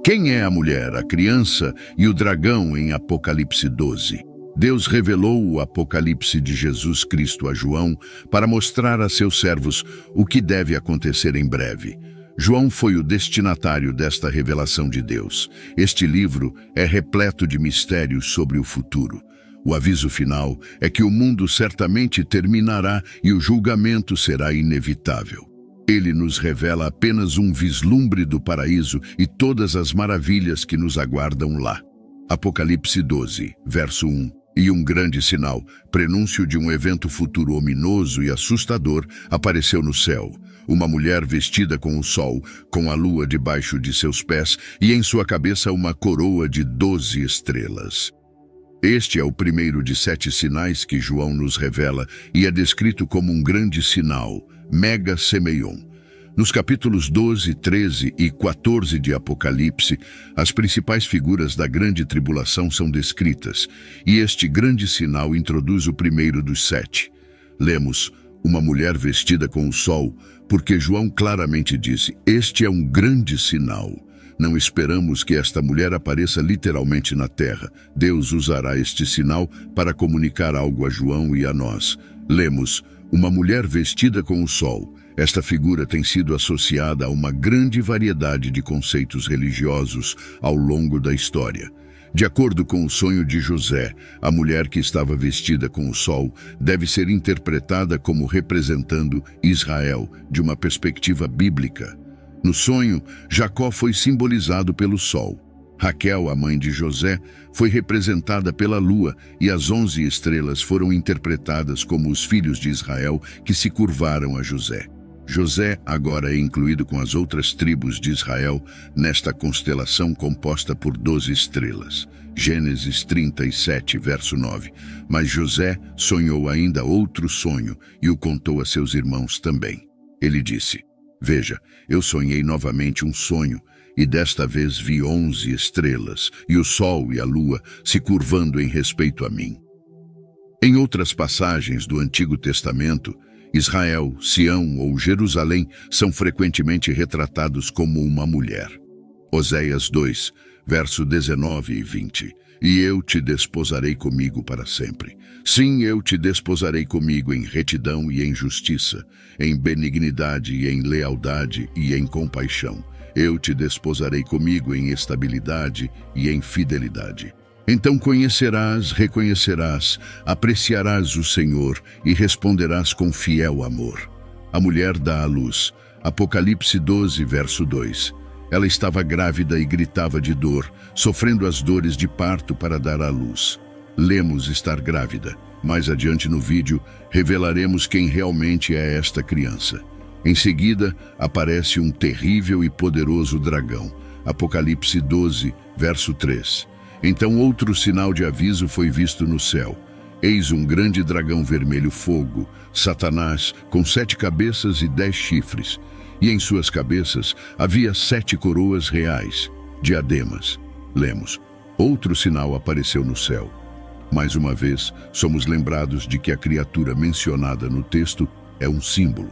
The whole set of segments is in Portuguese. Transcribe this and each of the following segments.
Quem é a mulher, a criança e o dragão em Apocalipse 12? Deus revelou o Apocalipse de Jesus Cristo a João para mostrar a seus servos o que deve acontecer em breve. João foi o destinatário desta revelação de Deus. Este livro é repleto de mistérios sobre o futuro. O aviso final é que o mundo certamente terminará e o julgamento será inevitável. Ele nos revela apenas um vislumbre do paraíso e todas as maravilhas que nos aguardam lá. Apocalipse 12, verso 1. E um grande sinal, prenúncio de um evento futuro ominoso e assustador, apareceu no céu. Uma mulher vestida com o sol, com a lua debaixo de seus pés e em sua cabeça uma coroa de 12 estrelas. Este é o primeiro de 7 sinais que João nos revela e é descrito como um grande sinal, Mega Semeion. Nos capítulos 12, 13 e 14 de Apocalipse, as principais figuras da grande tribulação são descritas, e este grande sinal introduz o primeiro dos 7. Lemos, uma mulher vestida com o sol, porque João claramente disse, este é um grande sinal. Não esperamos que esta mulher apareça literalmente na terra. Deus usará este sinal para comunicar algo a João e a nós. Lemos, uma mulher vestida com o sol. Esta figura tem sido associada a uma grande variedade de conceitos religiosos ao longo da história. De acordo com o sonho de José, a mulher que estava vestida com o sol deve ser interpretada como representando Israel de uma perspectiva bíblica. No sonho, Jacó foi simbolizado pelo sol. Raquel, a mãe de José, foi representada pela lua e as 11 estrelas foram interpretadas como os filhos de Israel que se curvaram a José. José agora é incluído com as outras tribos de Israel nesta constelação composta por 12 estrelas. Gênesis 37, verso 9. Mas José sonhou ainda outro sonho e o contou a seus irmãos também. Ele disse, veja, eu sonhei novamente um sonho e desta vez vi 11 estrelas e o sol e a lua se curvando em respeito a mim. Em outras passagens do Antigo Testamento, Israel, Sião ou Jerusalém são frequentemente retratados como uma mulher. Oséias 2, verso 19 e 20. E eu te desposarei comigo para sempre. Sim, eu te desposarei comigo em retidão e em justiça, em benignidade e em lealdade e em compaixão. Eu te desposarei comigo em estabilidade e em fidelidade. Então conhecerás, reconhecerás, apreciarás o Senhor e responderás com fiel amor. A mulher dá à luz. Apocalipse 12, verso 2. Ela estava grávida e gritava de dor, sofrendo as dores de parto para dar à luz. Lemos estar grávida. Mais adiante no vídeo, revelaremos quem realmente é esta criança. Em seguida, aparece um terrível e poderoso dragão. Apocalipse 12, verso 3. Então outro sinal de aviso foi visto no céu. Eis um grande dragão vermelho fogo, Satanás, com 7 cabeças e 10 chifres. E em suas cabeças havia 7 coroas reais, diademas. Lemos, outro sinal apareceu no céu. Mais uma vez, somos lembrados de que a criatura mencionada no texto é um símbolo.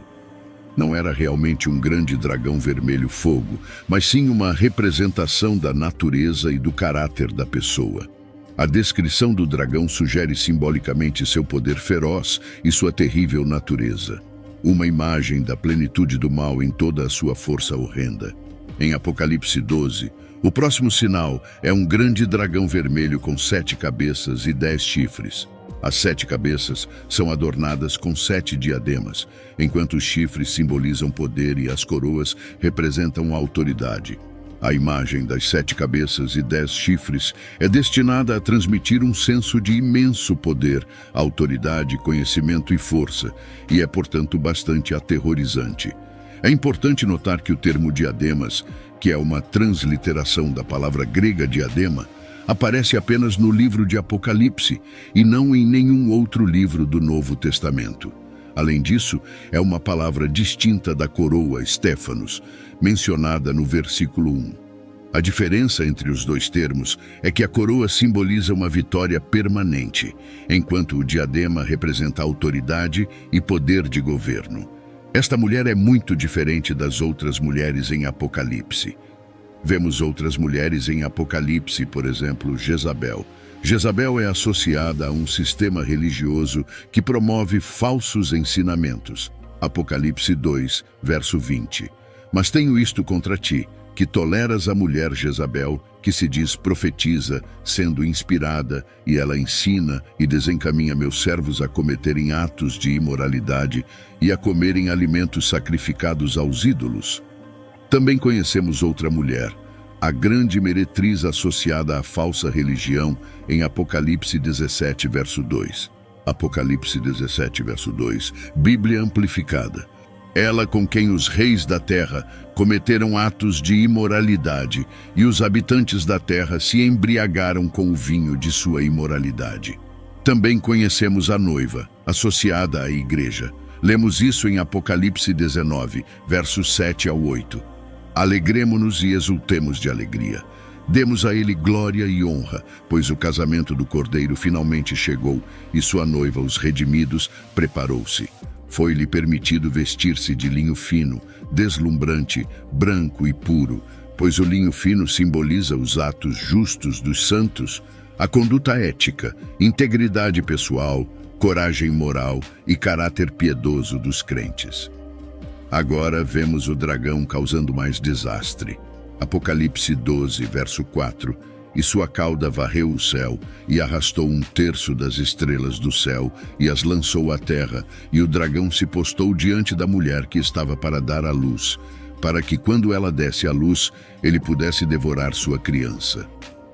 Não era realmente um grande dragão vermelho fogo, mas sim uma representação da natureza e do caráter da pessoa. A descrição do dragão sugere simbolicamente seu poder feroz e sua terrível natureza. Uma imagem da plenitude do mal em toda a sua força horrenda. Em Apocalipse 12, o próximo sinal é um grande dragão vermelho com 7 cabeças e 10 chifres. As 7 cabeças são adornadas com 7 diademas, enquanto os chifres simbolizam poder e as coroas representam autoridade. A imagem das 7 cabeças e 10 chifres é destinada a transmitir um senso de imenso poder, autoridade, conhecimento e força, e é, portanto, bastante aterrorizante. É importante notar que o termo diademas, que é uma transliteração da palavra grega diadema, aparece apenas no livro de Apocalipse e não em nenhum outro livro do Novo Testamento. Além disso, é uma palavra distinta da coroa Stéphanos, mencionada no versículo 1. A diferença entre os dois termos é que a coroa simboliza uma vitória permanente, enquanto o diadema representa autoridade e poder de governo. Esta mulher é muito diferente das outras mulheres em Apocalipse. Vemos outras mulheres em Apocalipse, por exemplo, Jezabel. Jezabel é associada a um sistema religioso que promove falsos ensinamentos. Apocalipse 2, verso 20. Mas tenho isto contra ti, que toleras a mulher Jezabel, que se diz profetiza, sendo inspirada, e ela ensina e desencaminha meus servos a cometerem atos de imoralidade e a comerem alimentos sacrificados aos ídolos. Também conhecemos outra mulher, a grande meretriz associada à falsa religião, em Apocalipse 17, verso 2. Apocalipse 17, verso 2, Bíblia amplificada. Ela com quem os reis da terra cometeram atos de imoralidade, e os habitantes da terra se embriagaram com o vinho de sua imoralidade. Também conhecemos a noiva, associada à igreja. Lemos isso em Apocalipse 19, versos 7 ao 8. Alegremo-nos e exultemos de alegria. Demos a ele glória e honra, pois o casamento do Cordeiro finalmente chegou e sua noiva, os redimidos, preparou-se. Foi-lhe permitido vestir-se de linho fino, deslumbrante, branco e puro, pois o linho fino simboliza os atos justos dos santos, a conduta ética, integridade pessoal, coragem moral e caráter piedoso dos crentes. Agora vemos o dragão causando mais desastre. Apocalipse 12, verso 4. E sua cauda varreu o céu, e arrastou 1/3 das estrelas do céu, e as lançou à terra, e o dragão se postou diante da mulher que estava para dar à luz, para que, quando ela desse à luz, ele pudesse devorar sua criança.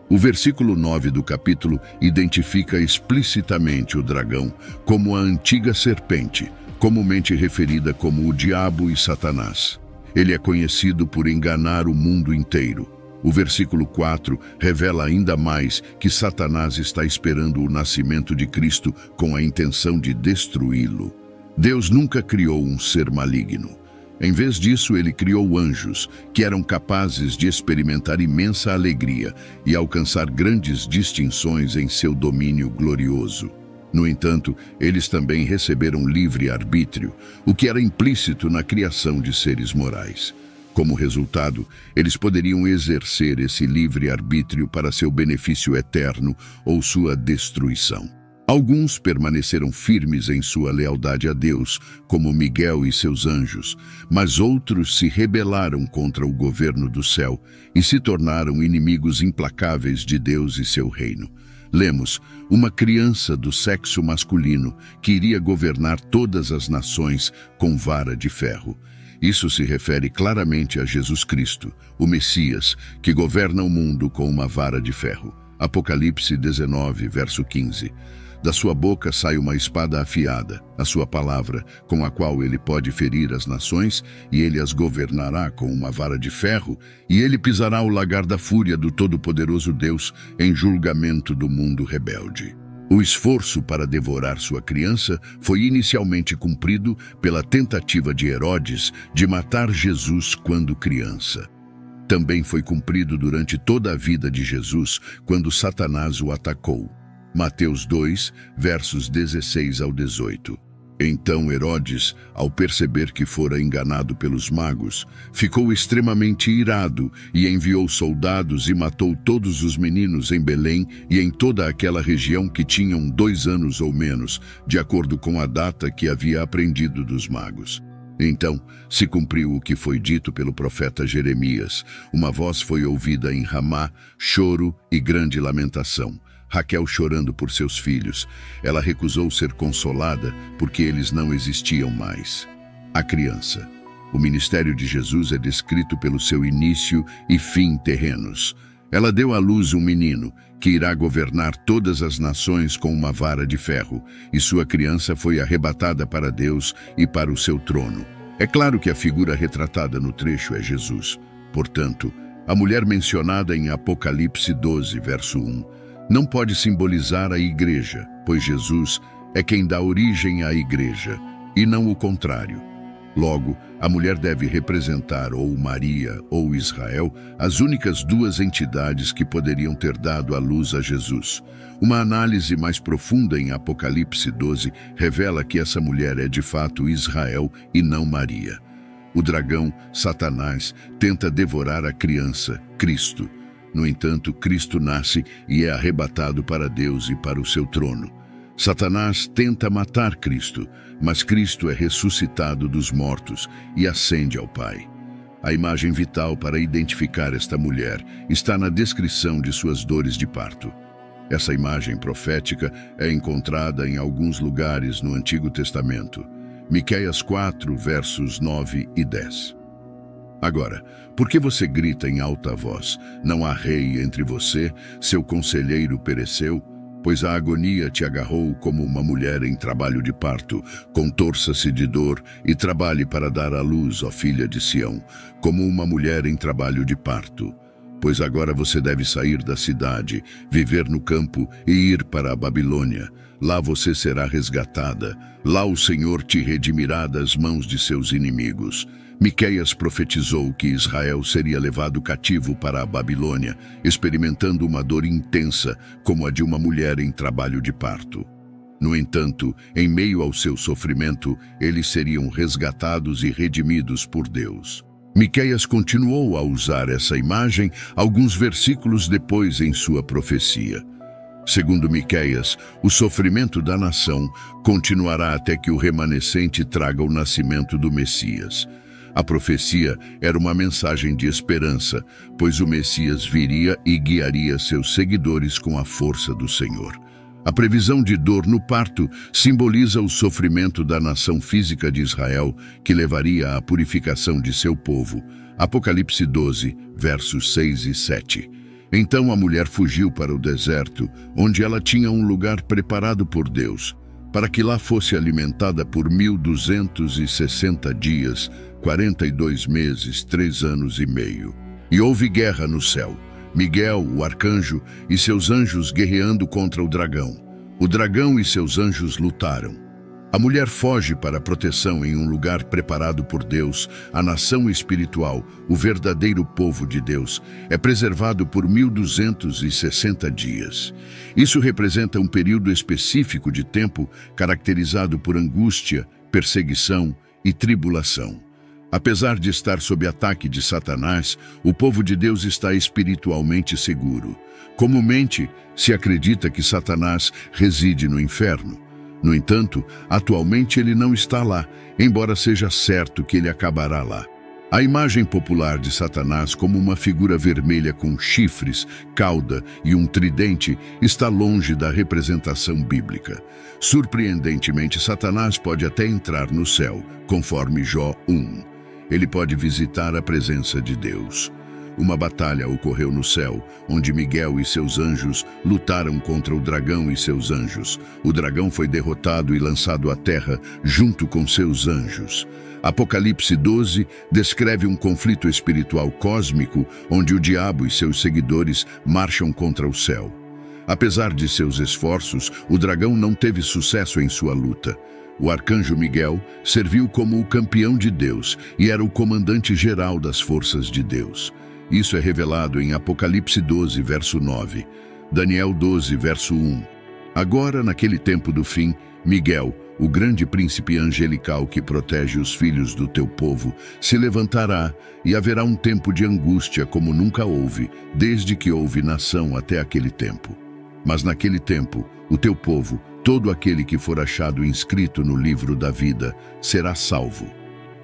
O versículo 9 do capítulo identifica explicitamente o dragão como a antiga serpente, comumente referida como o diabo e Satanás. Ele é conhecido por enganar o mundo inteiro. O versículo 4 revela ainda mais que Satanás está esperando o nascimento de Cristo com a intenção de destruí-lo. Deus nunca criou um ser maligno. Em vez disso, ele criou anjos, que eram capazes de experimentar imensa alegria e alcançar grandes distinções em seu domínio glorioso. No entanto, eles também receberam livre-arbítrio, o que era implícito na criação de seres morais. Como resultado, eles poderiam exercer esse livre-arbítrio para seu benefício eterno ou sua destruição. Alguns permaneceram firmes em sua lealdade a Deus, como Miguel e seus anjos, mas outros se rebelaram contra o governo do céu e se tornaram inimigos implacáveis de Deus e seu reino. Lemos, uma criança do sexo masculino que iria governar todas as nações com vara de ferro. Isso se refere claramente a Jesus Cristo, o Messias, que governa o mundo com uma vara de ferro. Apocalipse 19, verso 15. Da sua boca sai uma espada afiada, a sua palavra, com a qual ele pode ferir as nações, e ele as governará com uma vara de ferro, e ele pisará o lagar da fúria do Todo-Poderoso Deus em julgamento do mundo rebelde. O esforço para devorar sua criança foi inicialmente cumprido pela tentativa de Herodes de matar Jesus quando criança. Também foi cumprido durante toda a vida de Jesus, quando Satanás o atacou. Mateus 2, versos 16 ao 18. Então Herodes, ao perceber que fora enganado pelos magos, ficou extremamente irado e enviou soldados e matou todos os meninos em Belém e em toda aquela região que tinham 2 anos ou menos, de acordo com a data que havia aprendido dos magos. Então se cumpriu o que foi dito pelo profeta Jeremias. Uma voz foi ouvida em Ramá, choro e grande lamentação. Raquel chorando por seus filhos. Ela recusou ser consolada porque eles não existiam mais. A criança. O ministério de Jesus é descrito pelo seu início e fim terrenos. Ela deu à luz um menino, que irá governar todas as nações com uma vara de ferro, e sua criança foi arrebatada para Deus e para o seu trono. É claro que a figura retratada no trecho é Jesus. Portanto, a mulher mencionada em Apocalipse 12, verso 1, não pode simbolizar a igreja, pois Jesus é quem dá origem à igreja, e não o contrário. Logo, a mulher deve representar ou Maria ou Israel, as únicas 2 entidades que poderiam ter dado à luz a Jesus. Uma análise mais profunda em Apocalipse 12 revela que essa mulher é de fato Israel e não Maria. O dragão, Satanás, tenta devorar a criança, Cristo. No entanto, Cristo nasce e é arrebatado para Deus e para o seu trono. Satanás tenta matar Cristo, mas Cristo é ressuscitado dos mortos e ascende ao Pai. A imagem vital para identificar esta mulher está na descrição de suas dores de parto. Essa imagem profética é encontrada em alguns lugares no Antigo Testamento. Miqueias 4, versos 9 e 10. Agora, por que você grita em alta voz? Não há rei entre você, seu conselheiro pereceu? Pois a agonia te agarrou como uma mulher em trabalho de parto. Contorça-se de dor e trabalhe para dar à luz, ó filha de Sião, como uma mulher em trabalho de parto. Pois agora você deve sair da cidade, viver no campo e ir para a Babilônia. Lá você será resgatada. Lá o Senhor te redimirá das mãos de seus inimigos. Miqueias profetizou que Israel seria levado cativo para a Babilônia, experimentando uma dor intensa, como a de uma mulher em trabalho de parto. No entanto, em meio ao seu sofrimento, eles seriam resgatados e redimidos por Deus. Miqueias continuou a usar essa imagem alguns versículos depois em sua profecia. Segundo Miqueias, o sofrimento da nação continuará até que o remanescente traga o nascimento do Messias. A profecia era uma mensagem de esperança, pois o Messias viria e guiaria seus seguidores com a força do Senhor. A previsão de dor no parto simboliza o sofrimento da nação física de Israel, que levaria à purificação de seu povo. Apocalipse 12, versos 6 e 7. Então a mulher fugiu para o deserto, onde ela tinha um lugar preparado por Deus, para que lá fosse alimentada por 1260 dias, 42 meses, 3 anos e meio. E houve guerra no céu. Miguel, o arcanjo, e seus anjos guerreando contra o dragão. O dragão e seus anjos lutaram. A mulher foge para a proteção em um lugar preparado por Deus. A nação espiritual, o verdadeiro povo de Deus, é preservado por 1260 dias. Isso representa um período específico de tempo caracterizado por angústia, perseguição e tribulação. Apesar de estar sob ataque de Satanás, o povo de Deus está espiritualmente seguro. Comumente, se acredita que Satanás reside no inferno. No entanto, atualmente ele não está lá, embora seja certo que ele acabará lá. A imagem popular de Satanás como uma figura vermelha com chifres, cauda e um tridente está longe da representação bíblica. Surpreendentemente, Satanás pode até entrar no céu, conforme Jó 1. Ele pode visitar a presença de Deus. Uma batalha ocorreu no céu, onde Miguel e seus anjos lutaram contra o dragão e seus anjos. O dragão foi derrotado e lançado à terra junto com seus anjos. Apocalipse 12 descreve um conflito espiritual cósmico, onde o diabo e seus seguidores marcham contra o céu. Apesar de seus esforços, o dragão não teve sucesso em sua luta. O arcanjo Miguel serviu como o campeão de Deus e era o comandante geral das forças de Deus. Isso é revelado em Apocalipse 12, verso 9, Daniel 12, verso 1. Agora, naquele tempo do fim, Miguel, o grande príncipe angelical que protege os filhos do teu povo, se levantará e haverá um tempo de angústia como nunca houve, desde que houve nação até aquele tempo. Mas naquele tempo, o teu povo, todo aquele que for achado inscrito no livro da vida, será salvo.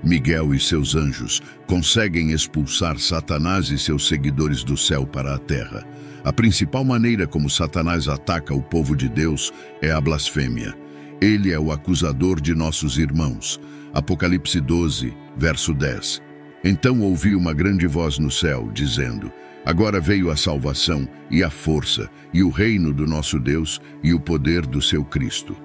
Miguel e seus anjos conseguem expulsar Satanás e seus seguidores do céu para a terra. A principal maneira como Satanás ataca o povo de Deus é a blasfêmia. Ele é o acusador de nossos irmãos. Apocalipse 12, verso 10. Então ouvi uma grande voz no céu, dizendo: agora veio a salvação e a força e o reino do nosso Deus e o poder do seu Cristo.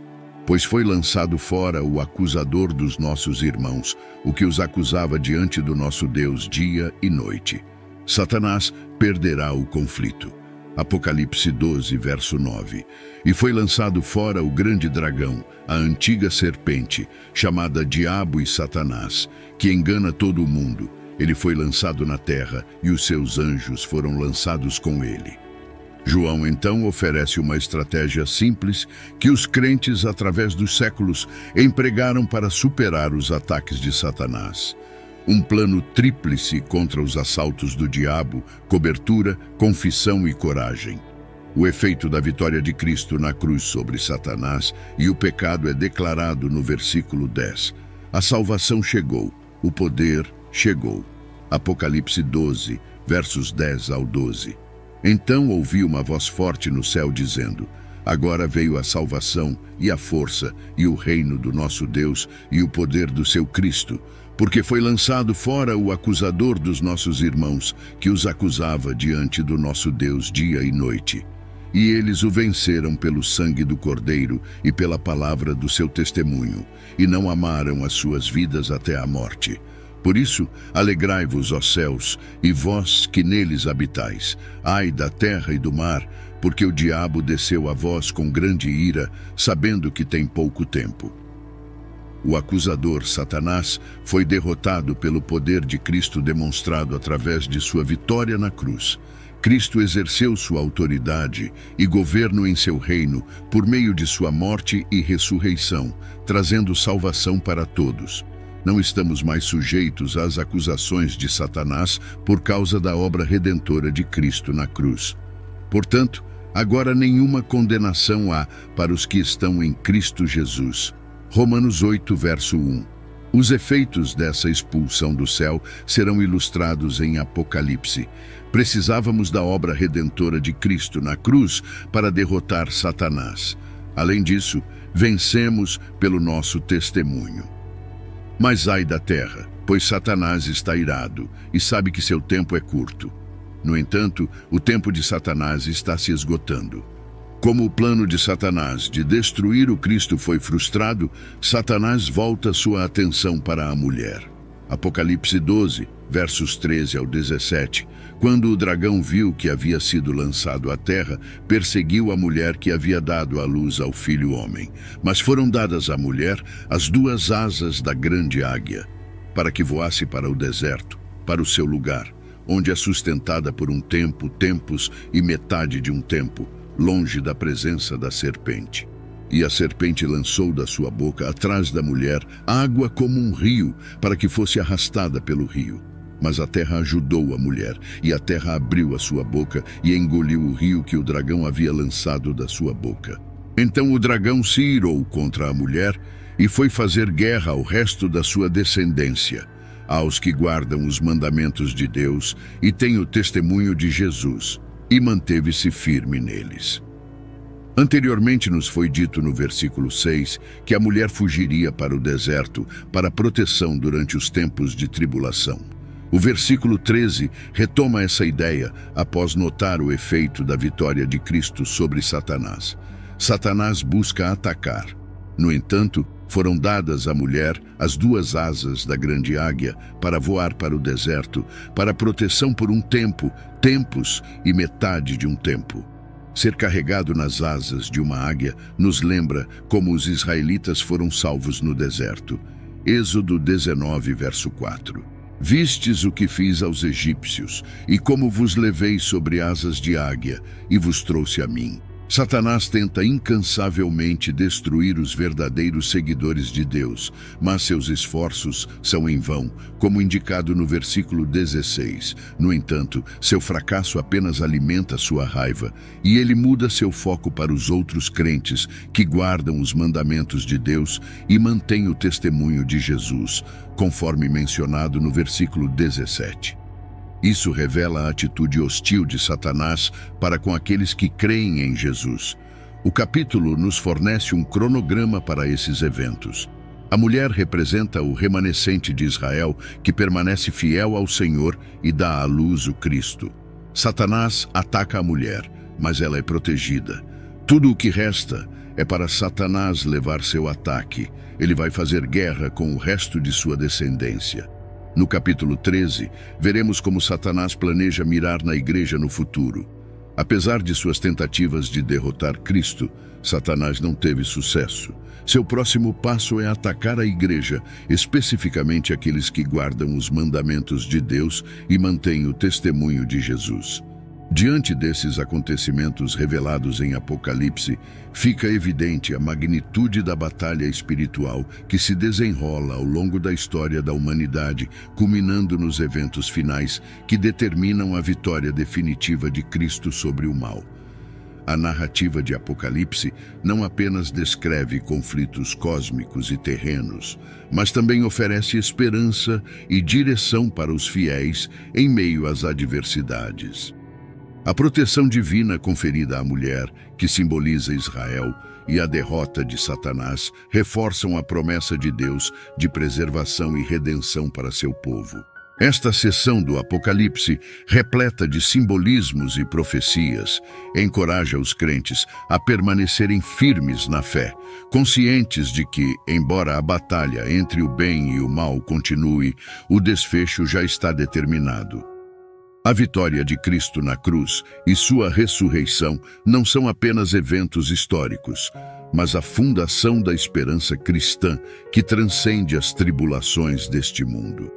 Pois foi lançado fora o acusador dos nossos irmãos, o que os acusava diante do nosso Deus dia e noite. Satanás perderá o conflito. Apocalipse 12, verso 9. E foi lançado fora o grande dragão, a antiga serpente, chamada Diabo e Satanás, que engana todo o mundo. Ele foi lançado na terra e os seus anjos foram lançados com ele. João então oferece uma estratégia simples que os crentes, através dos séculos, empregaram para superar os ataques de Satanás. Um plano tríplice contra os assaltos do diabo, cobertura, confissão e coragem. O efeito da vitória de Cristo na cruz sobre Satanás e o pecado é declarado no versículo 10. A salvação chegou, o poder chegou. Apocalipse 12, versos 10 ao 12. Então ouvi uma voz forte no céu dizendo: agora veio a salvação e a força e o reino do nosso Deus e o poder do seu Cristo, porque foi lançado fora o acusador dos nossos irmãos, que os acusava diante do nosso Deus dia e noite. E eles o venceram pelo sangue do Cordeiro e pela palavra do seu testemunho, e não amaram as suas vidas até a morte. Por isso, alegrai-vos, ó céus, e vós que neles habitais. Ai da terra e do mar, porque o diabo desceu a vós com grande ira, sabendo que tem pouco tempo. O acusador, Satanás, foi derrotado pelo poder de Cristo demonstrado através de sua vitória na cruz. Cristo exerceu sua autoridade e governo em seu reino por meio de sua morte e ressurreição, trazendo salvação para todos. Não estamos mais sujeitos às acusações de Satanás por causa da obra redentora de Cristo na cruz. Portanto, agora nenhuma condenação há para os que estão em Cristo Jesus. Romanos 8, verso 1. Os efeitos dessa expulsão do céu serão ilustrados em Apocalipse. Precisávamos da obra redentora de Cristo na cruz para derrotar Satanás. Além disso, vencemos pelo nosso testemunho. Mas ai da terra, pois Satanás está irado e sabe que seu tempo é curto. No entanto, o tempo de Satanás está se esgotando. Como o plano de Satanás de destruir o Cristo foi frustrado, Satanás volta sua atenção para a mulher. Apocalipse 12, versos 13 ao 17. Quando o dragão viu que havia sido lançado à terra, perseguiu a mulher que havia dado à luz ao filho homem. Mas foram dadas à mulher as duas asas da grande águia, para que voasse para o deserto, para o seu lugar, onde é sustentada por um tempo, tempos e metade de um tempo, longe da presença da serpente. E a serpente lançou da sua boca, atrás da mulher, água como um rio, para que fosse arrastada pelo rio. Mas a terra ajudou a mulher, e a terra abriu a sua boca e engoliu o rio que o dragão havia lançado da sua boca. Então o dragão se irou contra a mulher e foi fazer guerra ao resto da sua descendência, aos que guardam os mandamentos de Deus e têm o testemunho de Jesus, e manteve-se firme neles. Anteriormente nos foi dito no versículo 6 que a mulher fugiria para o deserto para proteção durante os tempos de tribulação. O versículo 13 retoma essa ideia após notar o efeito da vitória de Cristo sobre Satanás. Satanás busca atacar. No entanto, foram dadas à mulher as duas asas da grande águia para voar para o deserto, para proteção por um tempo, tempos e metade de um tempo. Ser carregado nas asas de uma águia nos lembra como os israelitas foram salvos no deserto. Êxodo 19, verso 4. Vistes o que fiz aos egípcios, e como vos levei sobre asas de águia, e vos trouxe a mim. Satanás tenta incansavelmente destruir os verdadeiros seguidores de Deus, mas seus esforços são em vão, como indicado no versículo 16. No entanto, seu fracasso apenas alimenta sua raiva, e ele muda seu foco para os outros crentes que guardam os mandamentos de Deus e mantêm o testemunho de Jesus, conforme mencionado no versículo 17. Isso revela a atitude hostil de Satanás para com aqueles que creem em Jesus. O capítulo nos fornece um cronograma para esses eventos. A mulher representa o remanescente de Israel que permanece fiel ao Senhor e dá à luz o Cristo. Satanás ataca a mulher, mas ela é protegida. Tudo o que resta é para Satanás levar seu ataque. Ele vai fazer guerra com o resto de sua descendência. No capítulo 13, veremos como Satanás planeja mirar na igreja no futuro. Apesar de suas tentativas de derrotar Cristo, Satanás não teve sucesso. Seu próximo passo é atacar a igreja, especificamente aqueles que guardam os mandamentos de Deus e mantêm o testemunho de Jesus. Diante desses acontecimentos revelados em Apocalipse, fica evidente a magnitude da batalha espiritual que se desenrola ao longo da história da humanidade, culminando nos eventos finais que determinam a vitória definitiva de Cristo sobre o mal. A narrativa de Apocalipse não apenas descreve conflitos cósmicos e terrenos, mas também oferece esperança e direção para os fiéis em meio às adversidades. A proteção divina conferida à mulher, que simboliza Israel, e a derrota de Satanás reforçam a promessa de Deus de preservação e redenção para seu povo. Esta seção do Apocalipse, repleta de simbolismos e profecias, encoraja os crentes a permanecerem firmes na fé, conscientes de que, embora a batalha entre o bem e o mal continue, o desfecho já está determinado. A vitória de Cristo na cruz e sua ressurreição não são apenas eventos históricos, mas a fundação da esperança cristã que transcende as tribulações deste mundo.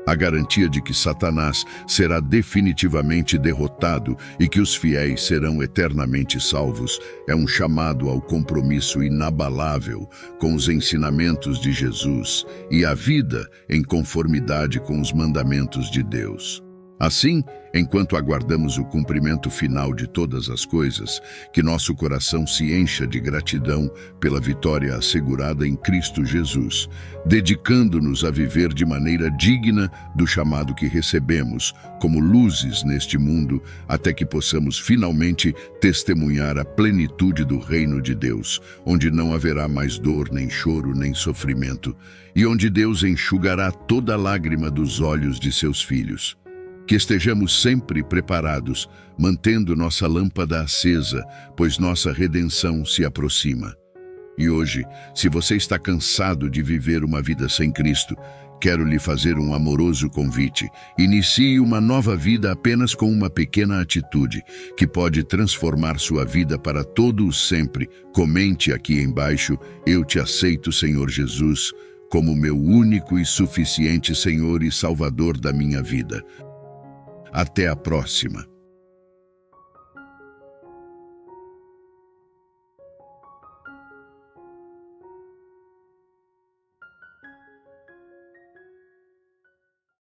A garantia de que Satanás será definitivamente derrotado e que os fiéis serão eternamente salvos é um chamado ao compromisso inabalável com os ensinamentos de Jesus e a vida em conformidade com os mandamentos de Deus. Assim, enquanto aguardamos o cumprimento final de todas as coisas, que nosso coração se encha de gratidão pela vitória assegurada em Cristo Jesus, dedicando-nos a viver de maneira digna do chamado que recebemos, como luzes neste mundo, até que possamos finalmente testemunhar a plenitude do reino de Deus, onde não haverá mais dor, nem choro, nem sofrimento, e onde Deus enxugará toda lágrima dos olhos de seus filhos. Que estejamos sempre preparados, mantendo nossa lâmpada acesa, pois nossa redenção se aproxima. E hoje, se você está cansado de viver uma vida sem Cristo, quero lhe fazer um amoroso convite. Inicie uma nova vida apenas com uma pequena atitude, que pode transformar sua vida para todo o sempre. Comente aqui embaixo: eu te aceito, Senhor Jesus, como meu único e suficiente Senhor e Salvador da minha vida. Até a próxima.